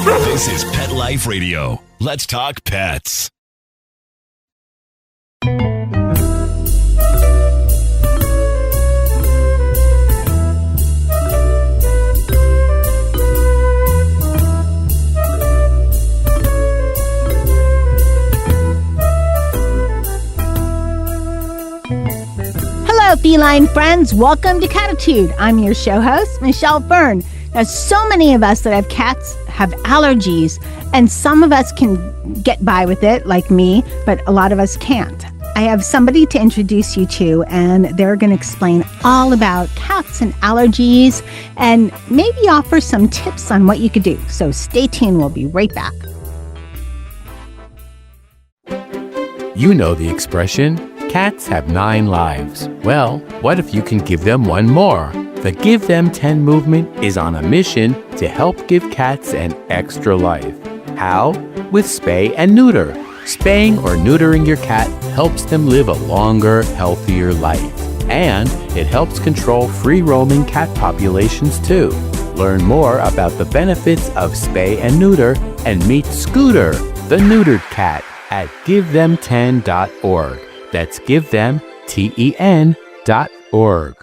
This is Pet Life Radio. Let's talk pets. Hello, feline friends. Welcome to Cattitude. I'm your show host, Michelle Fern. Now, so many of us that have cats have allergies, and some of us can get by with it, like me, but a lot of us can't. I have somebody to introduce you to, and they're going to explain all about cats and allergies and maybe offer some tips on what you could do. So stay tuned. We'll be right back. You know the expression, cats have 9 lives. Well, what if you can give them one more? The Give Them 10 movement is on a mission to help give cats an extra life. How? With spay and neuter. Spaying or neutering your cat helps them live a longer, healthier life. And it helps control free-roaming cat populations too. Learn more about the benefits of spay and neuter and meet Scooter, the neutered cat, at givethem10.org. That's givethem10.org.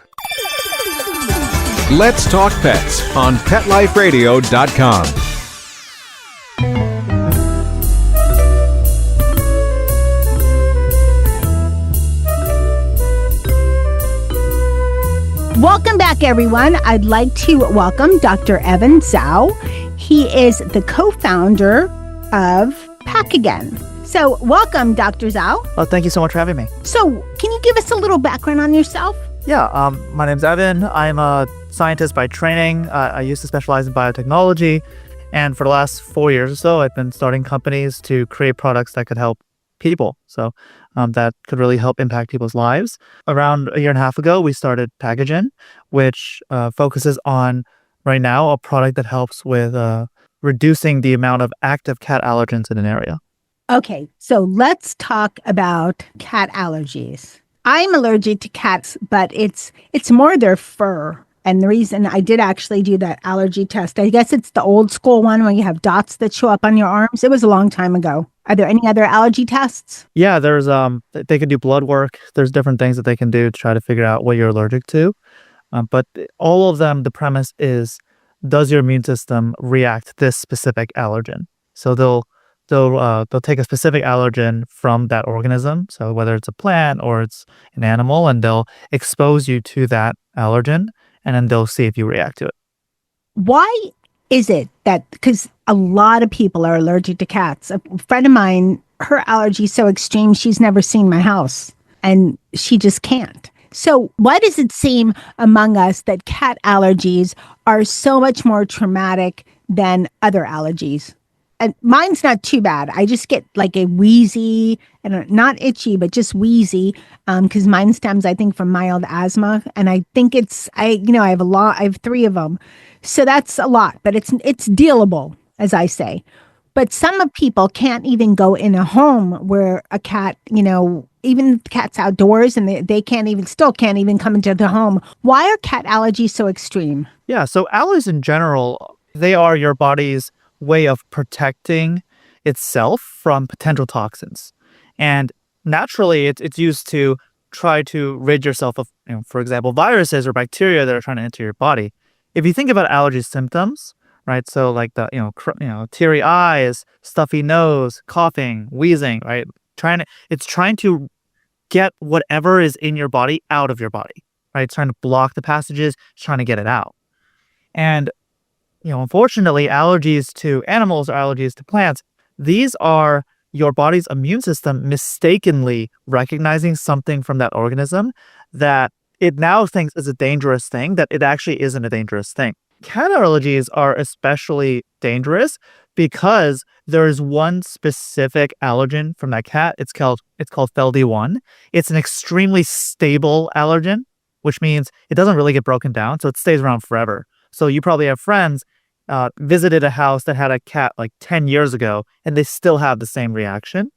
Let's Talk Pets on PetLifeRadio.com. Welcome back, everyone. I'd like to welcome Dr. Evan Zhao. He is the co-founder of Pacagen. So welcome, Dr. Zhao. Oh, thank you so much for having me. So can you give us a little background on yourself? Yeah, my name's Evan. I'm a scientist by training. I used to specialize in biotechnology. And for the last 4 years or so, I've been starting companies to create products that could help people. So that could really help impact people's lives. Around a year and a half ago, we started Pacagen, which focuses on, right now, a product that helps with reducing the amount of active cat allergens in an area. Okay, so let's talk about cat allergies. I'm allergic to cats, but it's more their fur. And the reason I did actually do that allergy test, I guess it's the old school one where you have dots that show up on your arms. It was a long time ago. Are there any other allergy tests? Yeah, there's they can do blood work. There's different things that they can do to try to figure out what you're allergic to. But all of them, the premise is, does your immune system react to this specific allergen? So they'll take a specific allergen from that organism, so whether it's a plant or it's an animal, and they'll expose you to that allergen, and then they'll see if you react to it. Why is it that, because a lot of people are allergic to cats. A friend of mine, her allergy is so extreme, she's never seen my house, and she just can't. So why does it seem among us that cat allergies are so much more traumatic than other allergies? And mine's not too bad. I just get like a wheezy, and not itchy, but just wheezy, because mine stems, I think, from mild asthma. And I think I have 3 of them. So that's a lot, but it's dealable, as I say. But some people can't even go in a home where a cat, even the cat's outdoors, and they still can't even come into the home. Why are cat allergies so extreme? Yeah, so allergies in general, they are your body's way of protecting itself from potential toxins. And naturally, it's used to try to rid yourself of, for example, viruses or bacteria that are trying to enter your body. If you think about allergy symptoms, right? So like the, teary eyes, stuffy nose, coughing, wheezing, right? It's trying to get whatever is in your body out of your body, right? It's trying to block the passages, it's trying to get it out. And unfortunately, allergies to animals or allergies to plants, these are your body's immune system mistakenly recognizing something from that organism that it now thinks is a dangerous thing, that it actually isn't a dangerous thing. Cat allergies are especially dangerous because there is one specific allergen from that cat. It's called FeLD1. It's an extremely stable allergen, which means it doesn't really get broken down, so it stays around forever. So you probably have friends visited a house that had a cat like 10 years ago, and they still have the same reaction.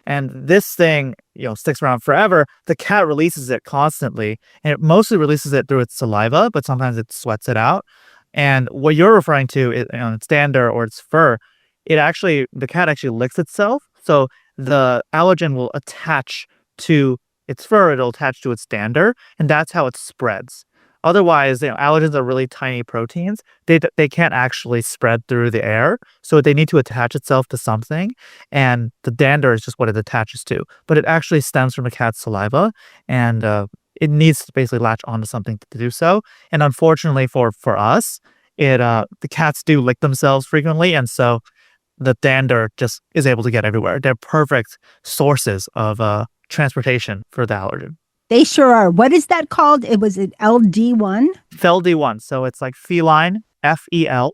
And this thing, sticks around forever. The cat releases it constantly, and it mostly releases it through its saliva, but sometimes it sweats it out. And what you're referring to is its dander or its fur. The cat actually licks itself. So the allergen will attach to its fur, it'll attach to its dander, and that's how it spreads. Otherwise, allergens are really tiny proteins. They can't actually spread through the air, so they need to attach itself to something, and the dander is just what it attaches to. But it actually stems from a cat's saliva, and it needs to basically latch onto something to do so. And unfortunately for us, the cats do lick themselves frequently, and so the dander just is able to get everywhere. They're perfect sources of transportation for the allergen. They sure are. What is that called? It was an LD1? FeLD1. So it's like feline, FeLD1.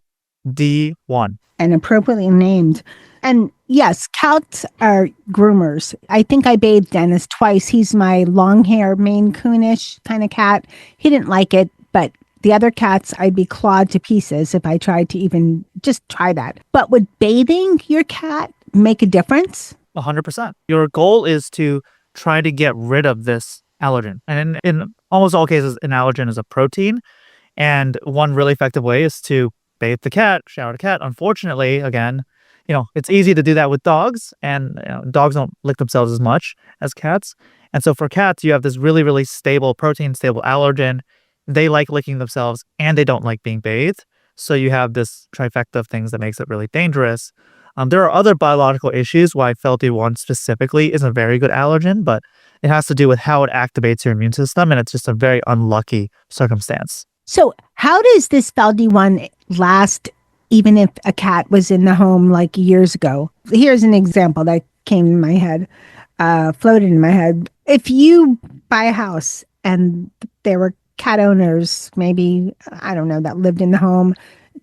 And appropriately named. And yes, cats are groomers. I think I bathed Dennis twice. He's my long hair, Maine Coonish kind of cat. He didn't like it, but the other cats, I'd be clawed to pieces if I tried to even just try that. But would bathing your cat make a difference? 100%. Your goal is to try to get rid of this allergen. And in almost all cases, an allergen is a protein. And one really effective way is to bathe the cat, shower the cat. Unfortunately, again, it's easy to do that with dogs, and dogs don't lick themselves as much as cats. And so for cats, you have this really, really stable protein, stable allergen. They like licking themselves and they don't like being bathed. So you have this trifecta of things that makes it really dangerous. There are other biological issues why FeLD1 specifically isn't a very good allergen, but it has to do with how it activates your immune system, and it's just a very unlucky circumstance. So how does this FeLD1 last even if a cat was in the home like years ago? Here's an example that came in my head, floated in my head. If you buy a house and there were cat owners, maybe, I don't know, that lived in the home,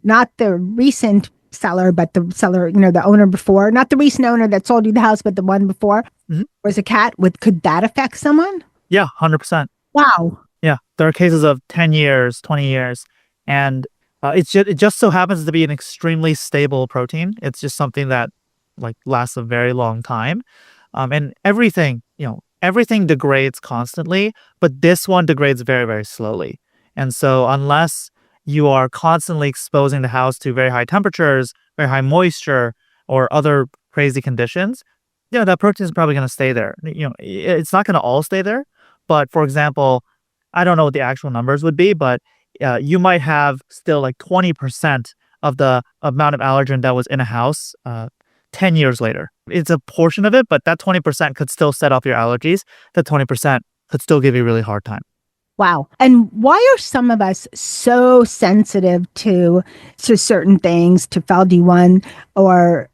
not the recent seller, but the seller, the owner before, not the recent owner that sold you the house, but the one before, was a cat, could that affect someone? Yeah, 100%. Wow. Yeah, there are cases of 10 years, 20 years, and it just so happens to be an extremely stable protein. It's just something that lasts a very long time. And everything degrades constantly, but this one degrades very, very slowly. And so unless you are constantly exposing the house to very high temperatures, very high moisture, or other crazy conditions, that protein is probably going to stay there. It's not going to all stay there. But for example, I don't know what the actual numbers would be, but you might have still 20% of the amount of allergen that was in a house 10 years later. It's a portion of it, but that 20% could still set off your allergies. That 20% could still give you a really hard time. Wow. And why are some of us so sensitive to certain things, to FeLD1 or,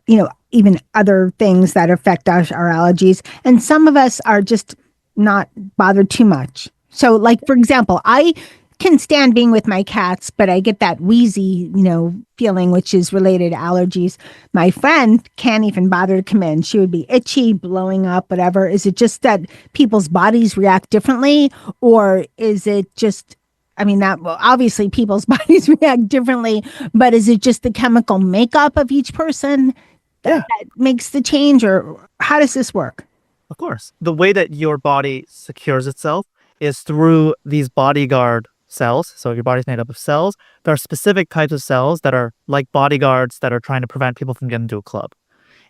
even other things that affect our allergies? And some of us are just not bothered too much. So for example, I can stand being with my cats, but I get that wheezy, feeling, which is related to allergies. My friend can't even bother to come in. She would be itchy, blowing up, whatever. Is it just that people's bodies react differently? Or is it just, obviously people's bodies react differently, but is it just the chemical makeup of each person that makes the change? Or how does this work? Of course. The way that your body secures itself is through these bodyguard cells. So your body's made up of cells. There are specific types of cells that are like bodyguards that are trying to prevent people from getting into a club.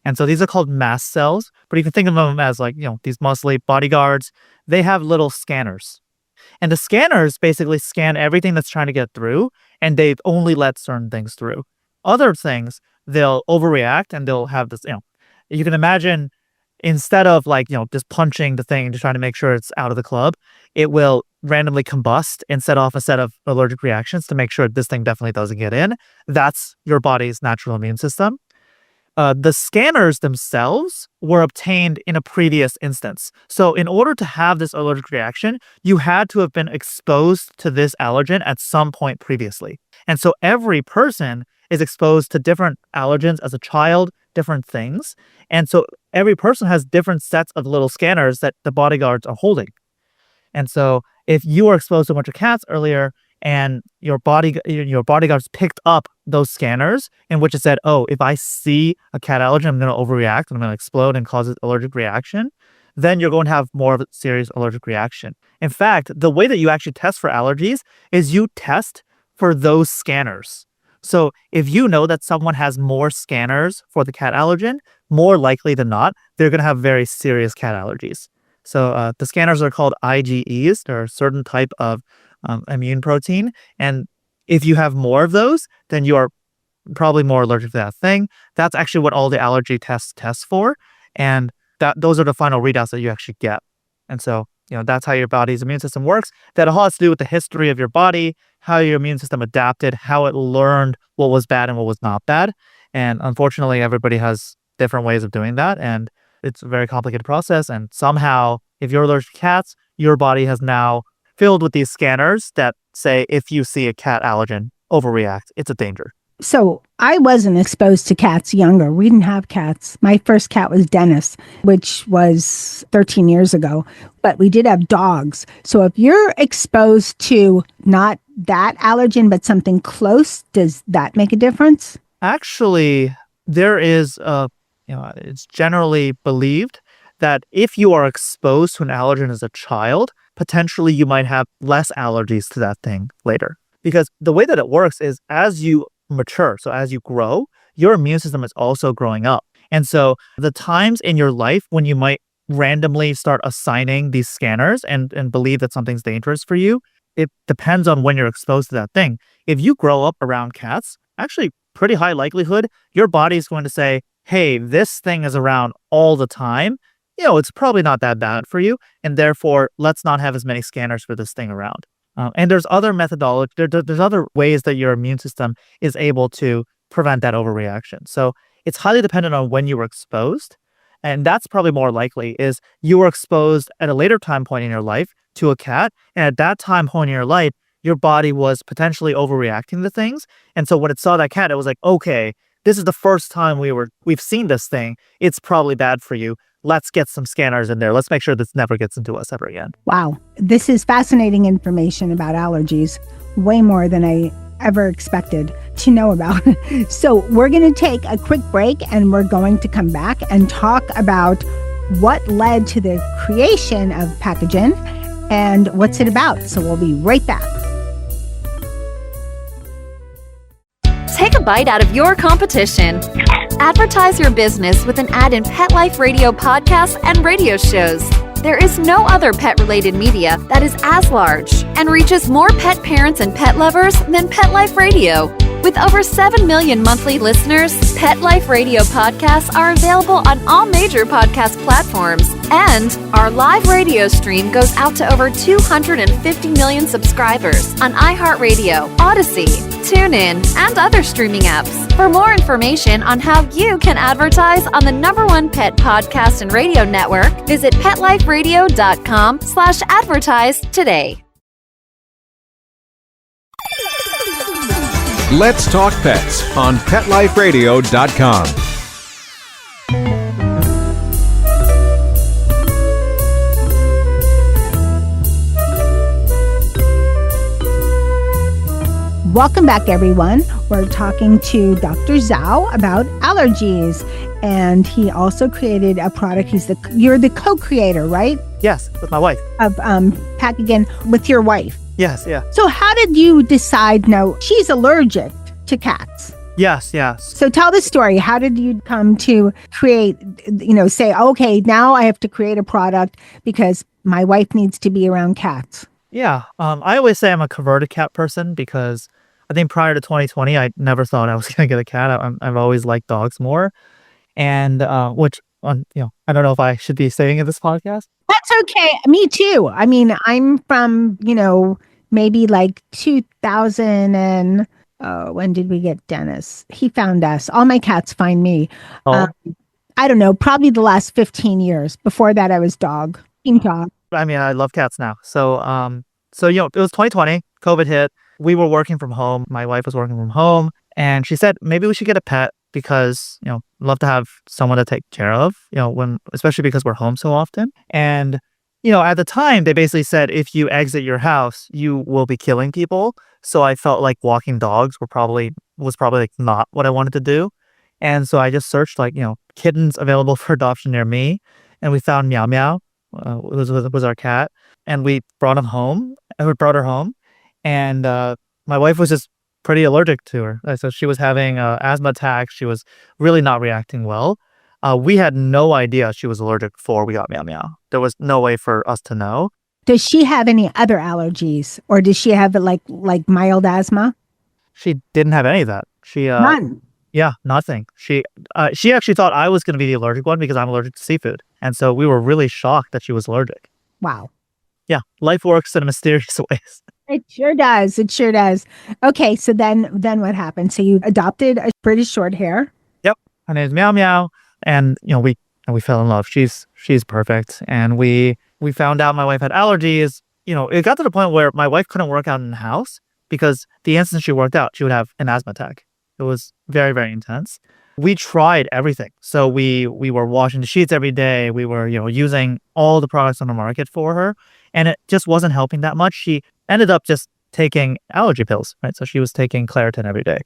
And so these are called mast cells, but you can think of them as these muscly bodyguards. They have little scanners. And the scanners basically scan everything that's trying to get through, and they only let certain things through. Other things, they'll overreact and they'll have this, you can imagine instead of just punching the thing to try to make sure it's out of the club, it will randomly combust and set off a set of allergic reactions to make sure this thing definitely doesn't get in. That's your body's natural immune system. The scanners themselves were obtained in a previous instance. So in order to have this allergic reaction, you had to have been exposed to this allergen at some point previously. And so every person is exposed to different allergens as a child, different things. And so every person has different sets of little scanners that the bodyguards are holding. And so if you were exposed to a bunch of cats earlier and your bodyguards picked up those scanners in which it said, oh, if I see a cat allergen, I'm going to overreact and I'm going to explode and cause an allergic reaction, then you're going to have more of a serious allergic reaction. In fact, the way that you actually test for allergies is you test for those scanners. So if you know that someone has more scanners for the cat allergen, more likely than not, they're going to have very serious cat allergies. So the scanners are called IgEs. They're a certain type of immune protein. And if you have more of those, then you are probably more allergic to that thing. That's actually what all the allergy tests test for. And those are the final readouts that you actually get. And so, that's how your body's immune system works. That all has to do with the history of your body, how your immune system adapted, how it learned what was bad and what was not bad. And unfortunately, everybody has different ways of doing that. And it's a very complicated process. And somehow, if you're allergic to cats, your body has now filled with these scanners that say if you see a cat allergen overreact, it's a danger. So I wasn't exposed to cats younger. We didn't have cats. My first cat was Dennis, which was 13 years ago, but we did have dogs. So if you're exposed to not that allergen, but something close, does that make a difference? Actually, there is it's generally believed that if you are exposed to an allergen as a child, potentially you might have less allergies to that thing later. Because the way that it works is as you mature, so as you grow, your immune system is also growing up. And so the times in your life when you might randomly start assigning these scanners and believe that something's dangerous for you, it depends on when you're exposed to that thing. If you grow up around cats, actually pretty high likelihood, your body is going to say, hey, this thing is around all the time. It's probably not that bad for you. And therefore, let's not have as many scanners for this thing around. And there's other methodology. There's other ways that your immune system is able to prevent that overreaction. So it's highly dependent on when you were exposed. And that's probably more likely is you were exposed at a later time point in your life to a cat. And at that time point in your life, your body was potentially overreacting to things. And so when it saw that cat, it was like, okay, this is the first time we've seen this thing. It's probably bad for you. Let's get some scanners in there. Let's make sure this never gets into us ever again. Wow. This is fascinating information about allergies, way more than I ever expected to know about. So we're going to take a quick break and we're going to come back and talk about what led to the creation of Pacagen and what's it about. So we'll be right back. Take a bite out of your competition. Advertise your business with an ad in Pet Life Radio podcasts and radio shows. There is no other pet-related media that is as large and reaches more pet parents and pet lovers than Pet Life Radio. With over 7 million monthly listeners, Pet Life Radio podcasts are available on all major podcast platforms. And our live radio stream goes out to over 250 million subscribers on iHeartRadio, Odyssey, TuneIn, and other streaming apps. For more information on how you can advertise on the #1 pet podcast and radio network, visit PetLifeRadio.com/advertise today. Let's Talk Pets on PetLifeRadio.com. Welcome back, everyone. We're talking to Dr. Zhao about allergies, and he also created a product. You're the co-creator, right? Yes, with my wife. Of Pacagen with your wife. Yes, yeah. So how did you decide, no, she's allergic to cats? Yes. So tell the story. How did you come to create, say, okay, now I have to create a product because my wife needs to be around cats? Yeah. I always say I'm a converted cat person because I think prior to 2020, I never thought I was going to get a cat. I've always liked dogs more. And which, I don't know if I should be saying in this podcast. That's okay. Me too. I mean, I'm from, maybe like 2000 and when did we get Dennis? He found us. All my cats find me. Oh. I don't know, probably the last 15 years. Before that, I was team dog. I mean, I love cats now. So it was 2020, COVID hit. We were working from home. My wife was working from home. And she said, maybe we should get a pet because, love to have someone to take care of, especially because we're home so often. And at the time, they basically said, if you exit your house, you will be killing people. So I felt like walking dogs was probably like not what I wanted to do. And so I just searched kittens available for adoption near me. And we found Miaomiao, was our cat. And we brought her home. And my wife was just pretty allergic to her. So she was having asthma attacks. She was really not reacting well. We had no idea she was allergic before we got Miaomiao. There was no way for us to know. Does she have any other allergies, or does she have like mild asthma? She didn't have any of that. She None. Yeah, nothing. She actually thought I was going to be the allergic one because I'm allergic to seafood, and so we were really shocked that she was allergic. Wow. Yeah, life works in mysterious ways. It sure does. It sure does. Okay, so then what happened? So you adopted a British Shorthair. Yep, her name is Miaomiao, and we fell in love. She's perfect, and we found out my wife had allergies. It got to the point where my wife couldn't work out in the house because the instant she worked out, she would have an asthma attack. It was very, very intense. We tried everything. So we were washing the sheets every day. We were, using all the products on the market for her, and it just wasn't helping that much. She ended up just taking allergy pills, right? So she was taking Claritin every day.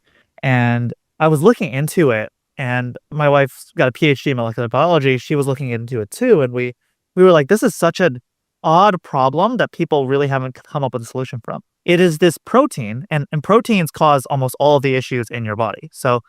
And I was looking into it, and my wife's got a PhD in molecular biology. She was looking into it too. And we were like, this is such an odd problem that people really haven't come up with a solution from. It is this protein, and proteins cause almost all of the issues in your body. So,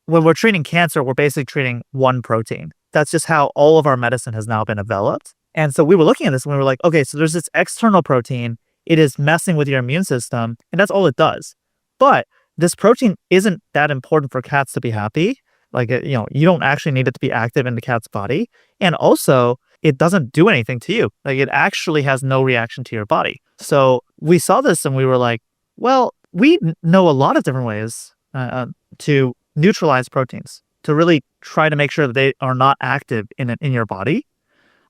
when we're treating cancer, we're basically treating one protein. That's just how all of our medicine has now been developed. And so we were looking at this and we were like, okay, so there's this external protein. It is messing with your immune system, and that's all it does. But this protein isn't that important for cats to be happy. Like, you don't actually need it to be active in the cat's body. And also, it doesn't do anything to you. Like, it actually has no reaction to your body. So we saw this and we were like, well, we know a lot of different ways to neutralize proteins, to really try to make sure that they are not active in your body.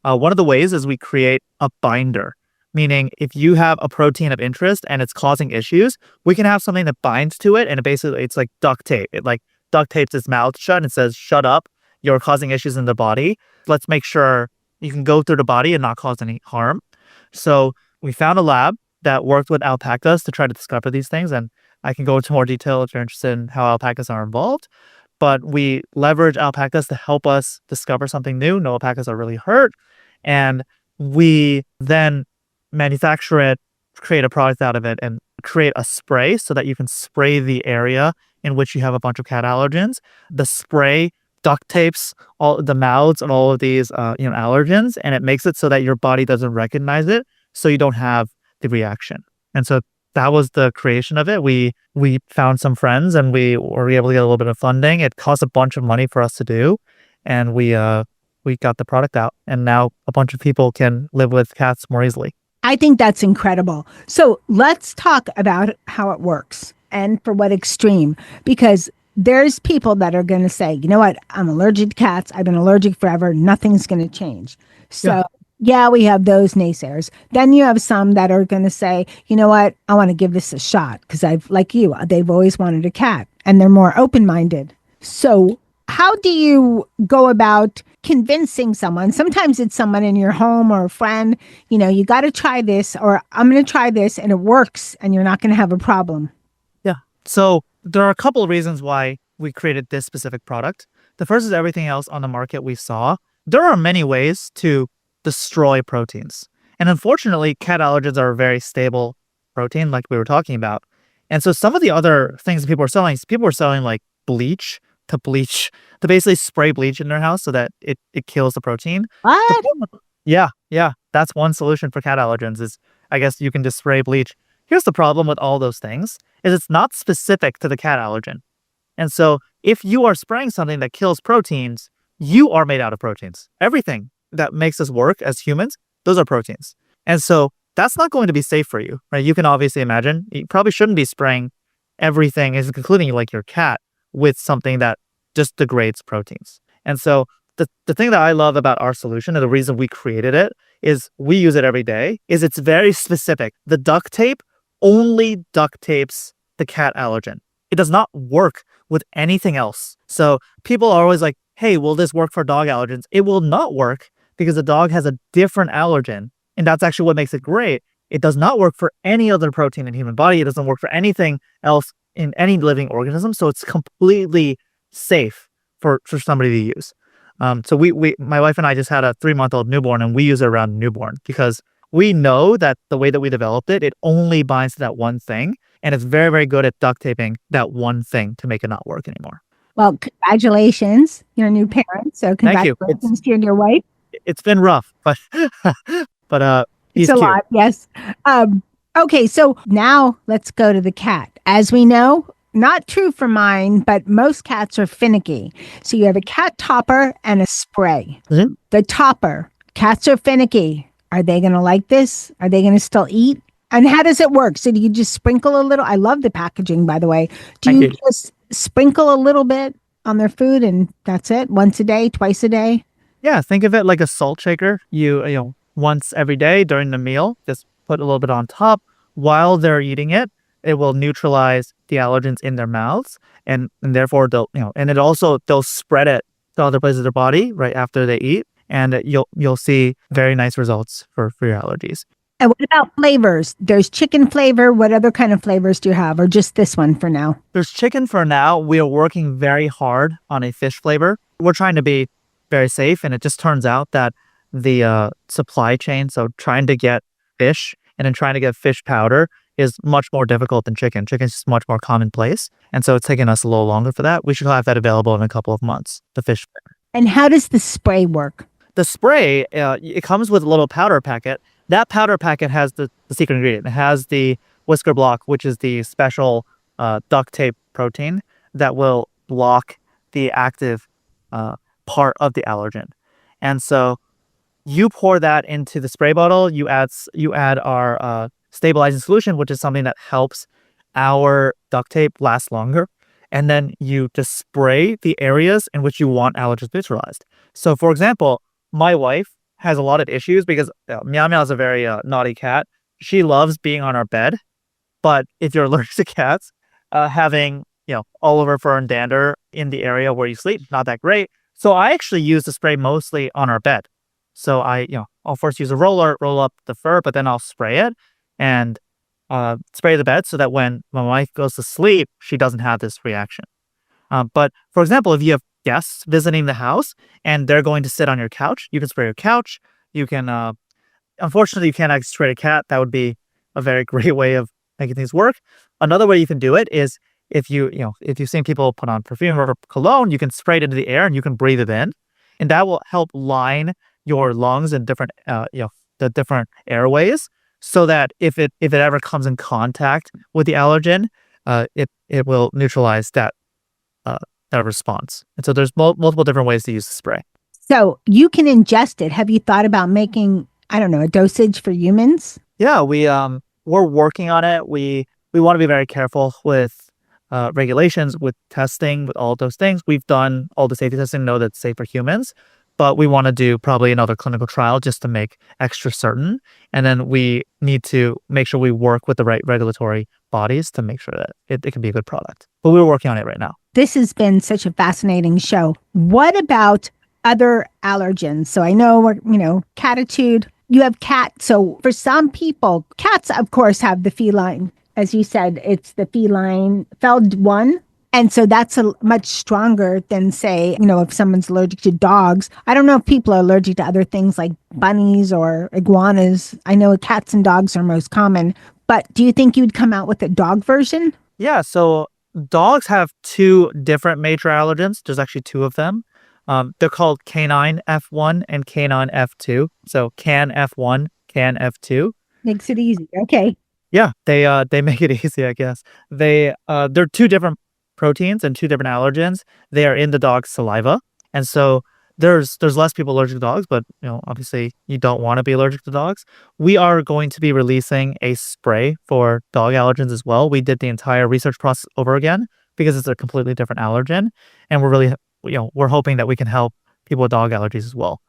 One of the ways is we create a binder, meaning if you have a protein of interest and it's causing issues, we can have something that binds to it, and it's like duct tape. It like duct tapes its mouth shut and says, shut up, you're causing issues in the body. Let's make sure you can go through the body and not cause any harm. So we found a lab that worked with alpacas to try to discover these things, and I can go into more detail if you're interested in how alpacas are involved. But we leverage alpacas to help us discover something new. No alpacas are really hurt. And we then manufacture it, create a product out of it, and create a spray so that you can spray the area in which you have a bunch of cat allergens. The spray duct tapes all the mouths and all of these allergens, and it makes it so that your body doesn't recognize it, so you don't have the reaction. And so that was the creation of it. We found some friends and we were able to get a little bit of funding. It cost a bunch of money for us to do, and we got the product out, and now a bunch of people can live with cats more easily. I think that's incredible. So let's talk about how it works and for what extreme, because there's people that are going to say, you know what, I'm allergic to cats. I've been allergic forever. Nothing's going to change. So yeah, we have those naysayers. Then you have some that are going to say, you know what, I want to give this a shot because they've always wanted a cat, and they're more open-minded. So how do you go about convincing someone? Sometimes it's someone in your home or a friend, you got to try this, or I'm going to try this and it works and you're not going to have a problem. Yeah. So there are a couple of reasons why we created this specific product. The first is everything else on the market we saw. There are many ways to destroy proteins. And unfortunately, cat allergens are a very stable protein, like we were talking about. And so some of the other things that people were selling like bleach, to basically spray bleach in their house so that it kills the protein. What? Yeah. That's one solution for cat allergens is, I guess, you can just spray bleach. Here's the problem with all those things is it's not specific to the cat allergen. And so if you are spraying something that kills proteins, you are made out of proteins. Everything that makes us work as humans, those are proteins. And so that's not going to be safe for you, right? You can obviously imagine you probably shouldn't be spraying everything, including like your cat, with something that just degrades proteins. And so the thing that I love about our solution, and the reason we created it, is we use it every day, is it's very specific. The duct tape only duct tapes the cat allergen. It does not work with anything else. So people are always like, hey, will this work for dog allergens? It will not work because the dog has a different allergen. And that's actually what makes it great. It does not work for any other protein in the human body. It doesn't work for anything else in any living organism. So it's completely safe for somebody to use. So my wife and I just had a 3-month-old newborn, and we use it around newborn because we know that the way that we developed it, it only binds to that one thing. and it's very, very good at duct taping that one thing to make it not work anymore. Well, congratulations. You're a new parent. So Thank you. congratulations to you and your wife. It's been rough, but he's It's a cute. lot, yes. Okay, so now let's go to the cat. As we know, not true for mine, but most cats are finicky. So you have a cat topper and a spray. Mhm. The topper, cats are finicky. Are they going to like this? Are they going to still eat? And how does it work? So do you just sprinkle a little? I love the packaging, by the way. Do Thank you you. just sprinkle a little bit on their food and that's it? Once a day, twice a day? Yeah, think of it like a salt shaker. You know, once every day during the meal, just put a little bit on top. While they're eating it, it will neutralize the allergens in their mouths, and therefore and they'll spread it to other places of their body right after they eat, and you'll see very nice results for your allergies. And what about flavors? There's chicken flavor. What other kind of flavors do you have, or just this one for now? There's chicken for now. We are working very hard on a fish flavor. We're trying to be very safe, and it just turns out that the supply chain, so trying to get fish and then trying to get fish powder is much more difficult than chicken. Chicken's just much more commonplace, and so it's taken us a little longer for that. We should have that available in a couple of months, the fish flavor. And how does the spray work? The spray, it comes with a little powder packet. That powder packet has the secret ingredient. It has the whisker block, which is the special duct tape protein that will block the active part of the allergen. And so you pour that into the spray bottle. You add our stabilizing solution, which is something that helps our duct tape last longer. And then you just spray the areas in which you want allergens neutralized. So, for example, my wife has a lot of issues because Miaomiao is a very naughty cat. She loves being on our bed, but if you're allergic to cats, having all over fur and dander in the area where you sleep, not that great. So I actually use the spray mostly on our bed. So I'll first use a roller, roll up the fur, but then I'll spray it and spray the bed so that when my wife goes to sleep, she doesn't have this reaction. But for example, if you have guests visiting the house and they're going to sit on your couch, you can spray your couch. You can, unfortunately, you can't actually spray a cat. That would be a very great way of making things work. Another way you can do it is if you've seen people put on perfume or cologne, you can spray it into the air and you can breathe it in, and that will help line your lungs and different, the different airways, so that if it ever comes in contact with the allergen, it will neutralize that response. And so there's multiple different ways to use the spray. So you can ingest it. Have you thought about making, I don't know, a dosage for humans? Yeah, we're working on it. We want to be very careful with regulations, with testing, with all those things. We've done all the safety testing, know that it's safe for humans, but we want to do probably another clinical trial just to make extra certain. And then we need to make sure we work with the right regulatory bodies to make sure that it can be a good product. But we're working on it right now. This has been such a fascinating show. What about other allergens? So I know, Cattitude, you have cat. So for some people, cats, of course, have the feline. As you said, it's the feline FELD1. And so that's much stronger than, say, if someone's allergic to dogs. I don't know if people are allergic to other things like bunnies or iguanas. I know cats and dogs are most common. But do you think you'd come out with a dog version? Yeah, so dogs have two different major allergens. There's actually two of them. They're called canine F1 and canine F2. So can F1, can F2. Makes it easy. Okay. Yeah, they make it easy, I guess. They're two different proteins and two different allergens. They are in the dog's saliva, and so there's less people allergic to dogs, but obviously you don't want to be allergic to dogs. We are going to be releasing a spray for dog allergens as well. We did the entire research process over again because it's a completely different allergen, and we're really we're hoping that we can help people with dog allergies as well.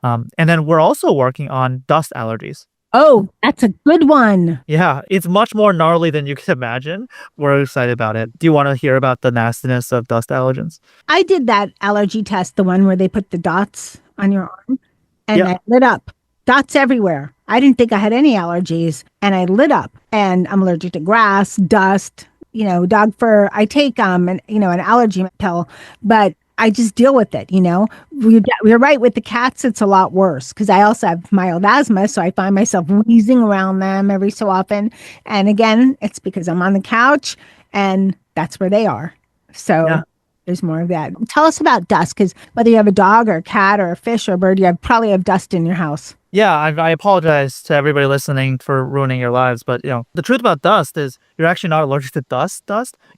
And then we're also working on dust allergies. Oh, that's a good one. Yeah, it's much more gnarly than you can imagine. We're excited about it. Do you want to hear about the nastiness of dust allergens? I did that allergy test, the one where they put the dots on your arm, and I lit up. Dots everywhere. I didn't think I had any allergies, and I lit up. And I'm allergic to grass, dust, dog fur. I take an allergy pill, but I just deal with it, We're right with the cats. It's a lot worse because I also have mild asthma. So I find myself wheezing around them every so often. And again, it's because I'm on the couch and that's where they are. So there's more of that. Tell us about dust, because whether you have a dog or a cat or a fish or a bird, probably have dust in your house. Yeah, I apologize to everybody listening for ruining your lives. But, the truth about dust is you're actually not allergic to dust.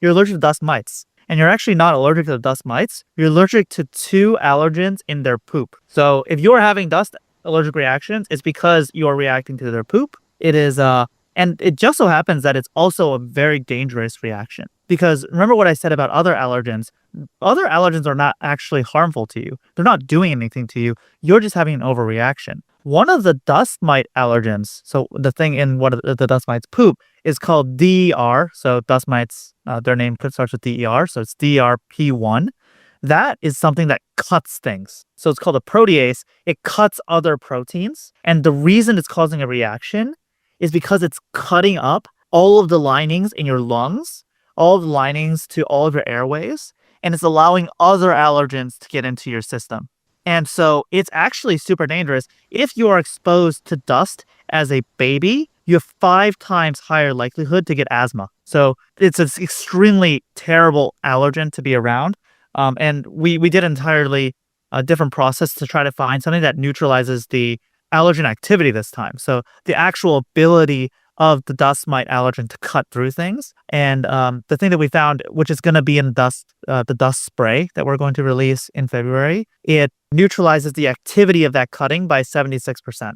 You're allergic to dust mites. And you're actually not allergic to the dust mites. You're allergic to 2 allergens in their poop. So if you're having dust allergic reactions, it's because you're reacting to their poop. It is, and it just so happens that it's also a very dangerous reaction. Because remember what I said about other allergens? Other allergens are not actually harmful to you. They're not doing anything to you. You're just having an overreaction. One of the dust mite allergens, so the thing in one of the dust mites' poop, is called DER. So dust mites, their name starts with DER, so it's DERP1. That is something that cuts things. So it's called a protease. It cuts other proteins. And the reason it's causing a reaction is because it's cutting up all of the linings in your lungs, all of the linings to all of your airways, and it's allowing other allergens to get into your system. And so it's actually super dangerous. If you are exposed to dust as a baby, you have 5 times higher likelihood to get asthma. So it's an extremely terrible allergen to be around. And we did an entirely different process to try to find something that neutralizes the allergen activity this time. So the actual ability of the dust mite allergen to cut through things. And the thing that we found, which is going to be in the dust spray that we're going to release in February, it neutralizes the activity of that cutting by 76%.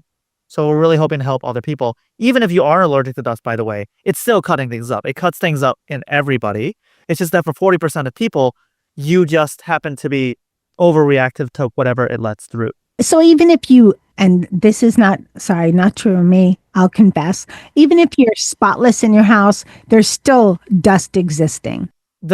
So we're really hoping to help other people. Even if you are allergic to dust, by the way, it's still cutting things up. It cuts things up in everybody. It's just that for 40% of people, you just happen to be overreactive to whatever it lets through. So even if you, and this is not true of me, I'll confess, even if you're spotless in your house, there's still dust existing.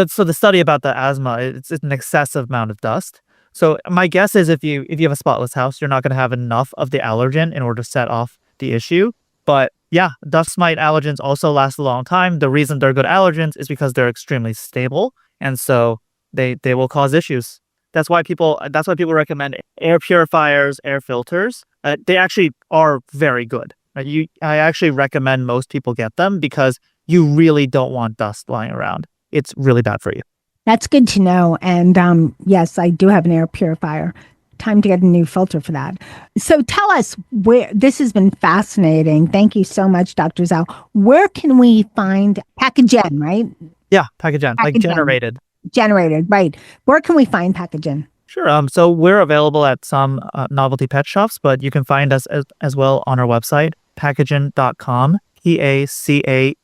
So the study about the asthma, it's an excessive amount of dust. So my guess is if you have a spotless house, you're not going to have enough of the allergen in order to set off the issue. But yeah, dust mite allergens also last a long time. The reason they're good allergens is because they're extremely stable. And so they will cause issues. That's why people recommend air purifiers, air filters. They actually are very good. I actually recommend most people get them because you really don't want dust lying around. It's really bad for you. That's good to know. And yes, I do have an air purifier. Time to get a new filter for that. So tell us where, this has been fascinating. Thank you so much, Dr. Zhao. Where can we find Pacagen, right? Yeah, Pacagen, like generated. Generated, right. Where can we find Pacagen? Sure. So we're available at some novelty pet shops, but you can find us as well on our website, Pacagen.com, Pacagen.com.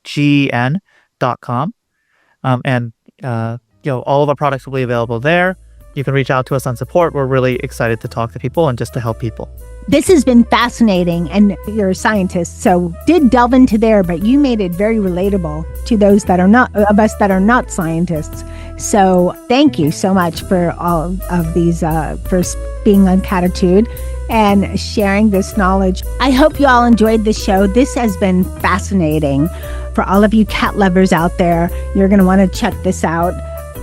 And all of our products will be available there. You can reach out to us on support. We're really excited to talk to people and just to help people. This has been fascinating, and you're a scientist, so did delve into there, but you made it very relatable to those that are not, of us that are not scientists. So thank you so much for all of these, for being on Cattitude and sharing this knowledge. I hope you all enjoyed the show. This has been fascinating. For all of you cat lovers out there, you're going to want to check this out.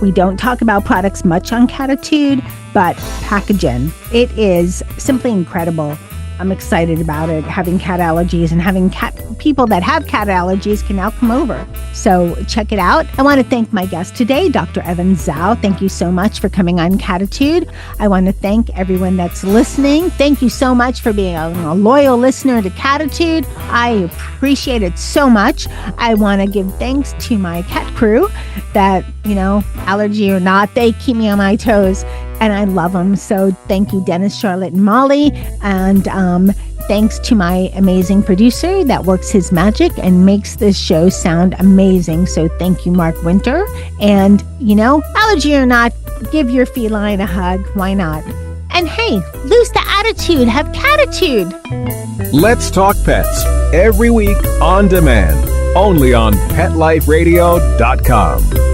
We don't talk about products much on Cattitude, but Pacagen, it is simply incredible. I'm excited about it, having cat allergies, and having people that have cat allergies can now come over. So check it out. I want to thank my guest today, Dr. Evan Zhao. Thank you so much for coming on Cattitude. I want to thank everyone that's listening. Thank you so much for being a loyal listener to Cattitude. I appreciate it so much. I want to give thanks to my cat crew that, allergy or not, they keep me on my toes. And I love them. So thank you, Dennis, Charlotte, and Molly. And thanks to my amazing producer that works his magic and makes this show sound amazing. So thank you, Mark Winter. And, allergy or not, give your feline a hug. Why not? And hey, lose the attitude. Have Cattitude. Let's Talk Pets, every week on demand, only on PetLifeRadio.com.